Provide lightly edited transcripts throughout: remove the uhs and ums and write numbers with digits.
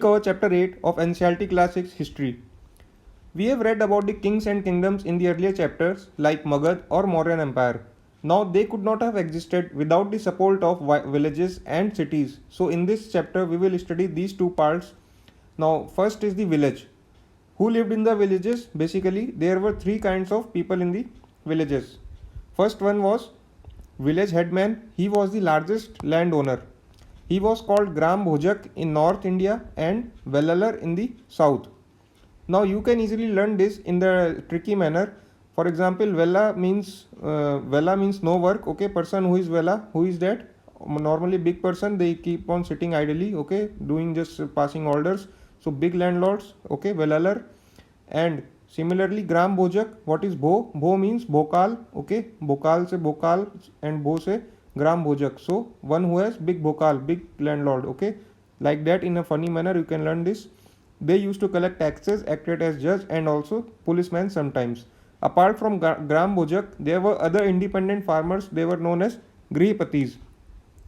Cover chapter 8 of NCERT Class 6 History. We have read about the kings and kingdoms in the earlier chapters like Magad or Mauryan Empire. Now they could not have existed without the support of villages and cities. So in this chapter we will study these two parts. Now first is the village. Who lived in the villages? Basically there were three kinds of people in the villages. First one was village headman. He was the largest landowner. He was called Gram Bhojak in North India and Vellalar in the South. Now you can easily learn this in the tricky manner. For example, Vella means no work. Okay, person who is Vella, who is that? Normally big person, they keep on sitting idly. Okay, doing just passing orders. So big landlords. Okay, Vellalar. And similarly, Gram Bhojak. What is Bho? Bho means Bhokal. Okay, Bhokal se Bhokal and Bho se Gram Bhojak. So one who has big Bhokal, big landlord. Okay, like that in a funny manner you can learn this. They used to collect taxes, acted as judge and also policeman sometimes. Apart from Gram Bhojak, there were other independent farmers. They were known as Grihapatis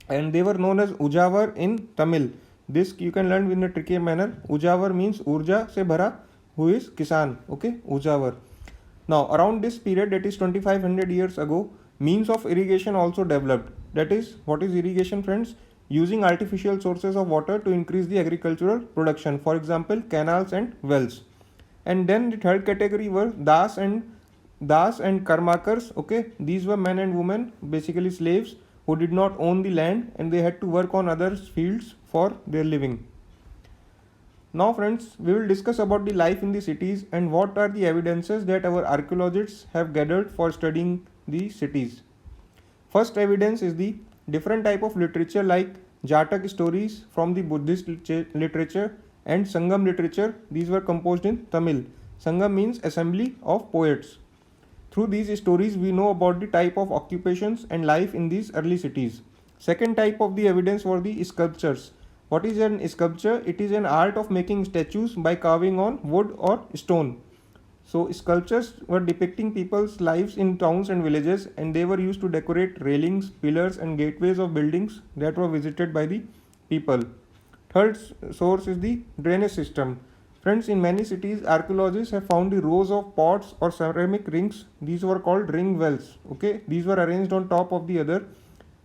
and they were known as Ujavar in Tamil. This you can learn in a tricky manner. Ujavar means Urja se bhara, who is Kisan. Okay, Ujavar. Now around this period, that is 2500 years ago, means of irrigation also developed. That is, what is irrigation, friends? Using artificial sources of water to increase the agricultural production, for example canals and wells. And then the third category were das and karmakars. Okay, these were men and women, basically slaves, who did not own the land and they had to work on other fields for their living. Now friends, we will discuss about the life in the cities and what are the evidences that our archaeologists have gathered for studying the cities. First evidence is the different type of literature like Jatak stories from the Buddhist literature and Sangam literature. These were composed in Tamil. Sangam means assembly of poets. Through these stories we know about the type of occupations and life in these early cities. Second type of the evidence were the sculptures. What is an sculpture? It is an art of making statues by carving on wood or stone. So sculptures were depicting people's lives in towns and villages and they were used to decorate railings, pillars and gateways of buildings that were visited by the people. Third source is the drainage system. Friends, in many cities, archaeologists have found the rows of pots or ceramic rings. These were called ring wells. Okay, these were arranged on top of the other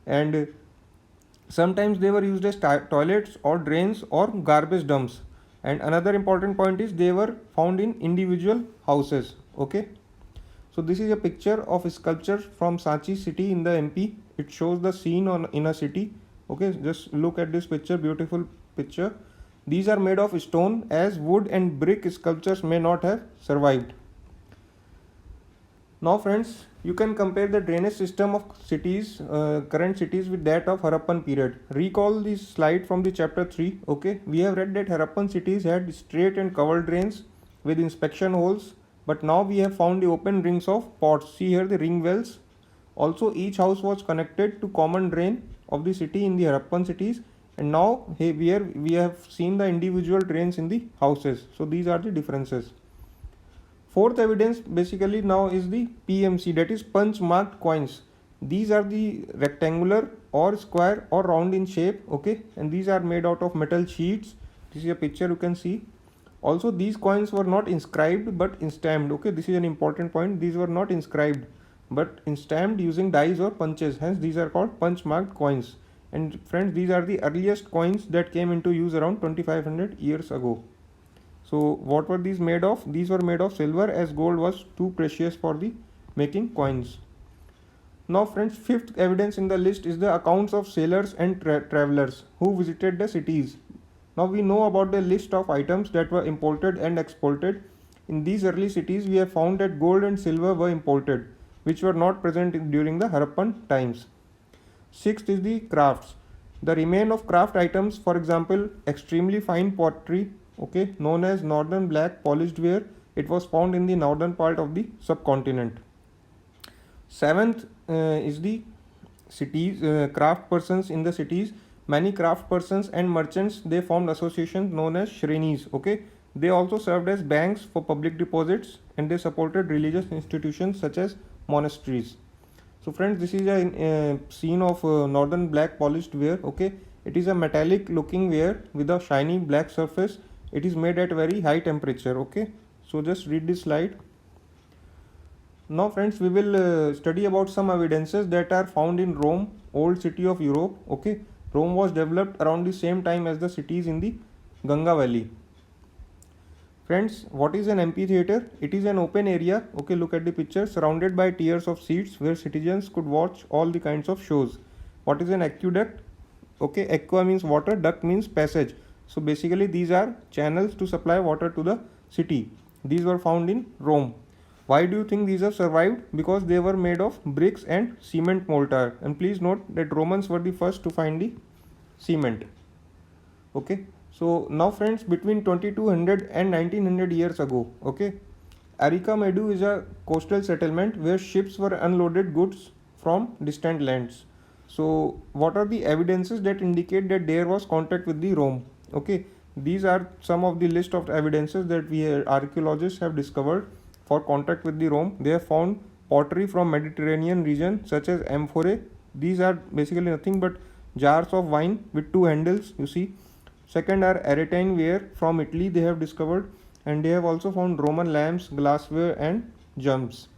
and sometimes they were used as toilets or drains or garbage dumps. And another important point is they were found in individual houses. Okay, so this is a picture of a sculpture from Sanchi city in the MP. It shows the scene in a city. Okay, just look at this picture, beautiful picture. These are made of stone as wood and brick sculptures may not have survived. Now friends, you can compare the drainage system of cities, current cities with that of Harappan period. Recall this slide from the chapter 3. Okay, we have read that Harappan cities had straight and covered drains with inspection holes, but now we have found the open rings of pots. See here the ring wells. Also each house was connected to common drain of the city in the Harappan cities, and now here we have seen the individual drains in the houses. So these are the differences. Fourth evidence basically now is the PMC, that is punch marked coins. These are the rectangular or square or round in shape. Okay, and these are made out of metal sheets. This is a picture you can see. Also these coins were not inscribed but instamped. Okay, this is an important point. These were not inscribed but instamped using dies or punches. Hence these are called punch marked coins. And friends, these are the earliest coins that came into use around 2500 years ago. So what were these made of? These were made of silver as gold was too precious for the making coins. Now friends, fifth evidence in the list is the accounts of sailors and travelers who visited the cities. Now we know about the list of items that were imported and exported. In these early cities we have found that gold and silver were imported, which were not present during the Harappan times. Sixth is the crafts. The remain of craft items, for example extremely fine pottery, okay, known as northern black polished ware. It was found in the northern part of the subcontinent. Seventh is the cities, craft persons in the cities. Many craft persons and merchants, they formed associations known as shrenis. Okay, they also served as banks for public deposits and they supported religious institutions such as monasteries. So friends, this is a scene of northern black polished ware. Okay, It is a metallic looking ware with a shiny black surface. It is made at very high temperature. Okay, so just read this slide. Now friends, we will study about some evidences that are found in Rome, old city of Europe. Okay, Rome was developed around the same time as the cities in the Ganga Valley. Friends, what is an amphitheater? It is an open area, okay, look at the picture, surrounded by tiers of seats where citizens could watch all the kinds of shows. What is an aqueduct? Okay, aqua means water, duct means passage. So basically these are channels to supply water to the city. These were found in Rome. Why do you think these have survived? Because they were made of bricks and cement mortar. And please note that Romans were the first to find the cement. Okay. So now friends, between 2200 and 1900 years ago, okay, Arikamedu is a coastal settlement where ships were unloaded goods from distant lands. So what are the evidences that indicate that there was contact with the Rome? Okay, these are some of the list of evidences that we archaeologists have discovered for contact with the Rome. They have found pottery from Mediterranean region such as amphorae. These are basically nothing but jars of wine with two handles, you see. Second are Aretine ware from Italy they have discovered, and they have also found Roman lamps, glassware and jumps.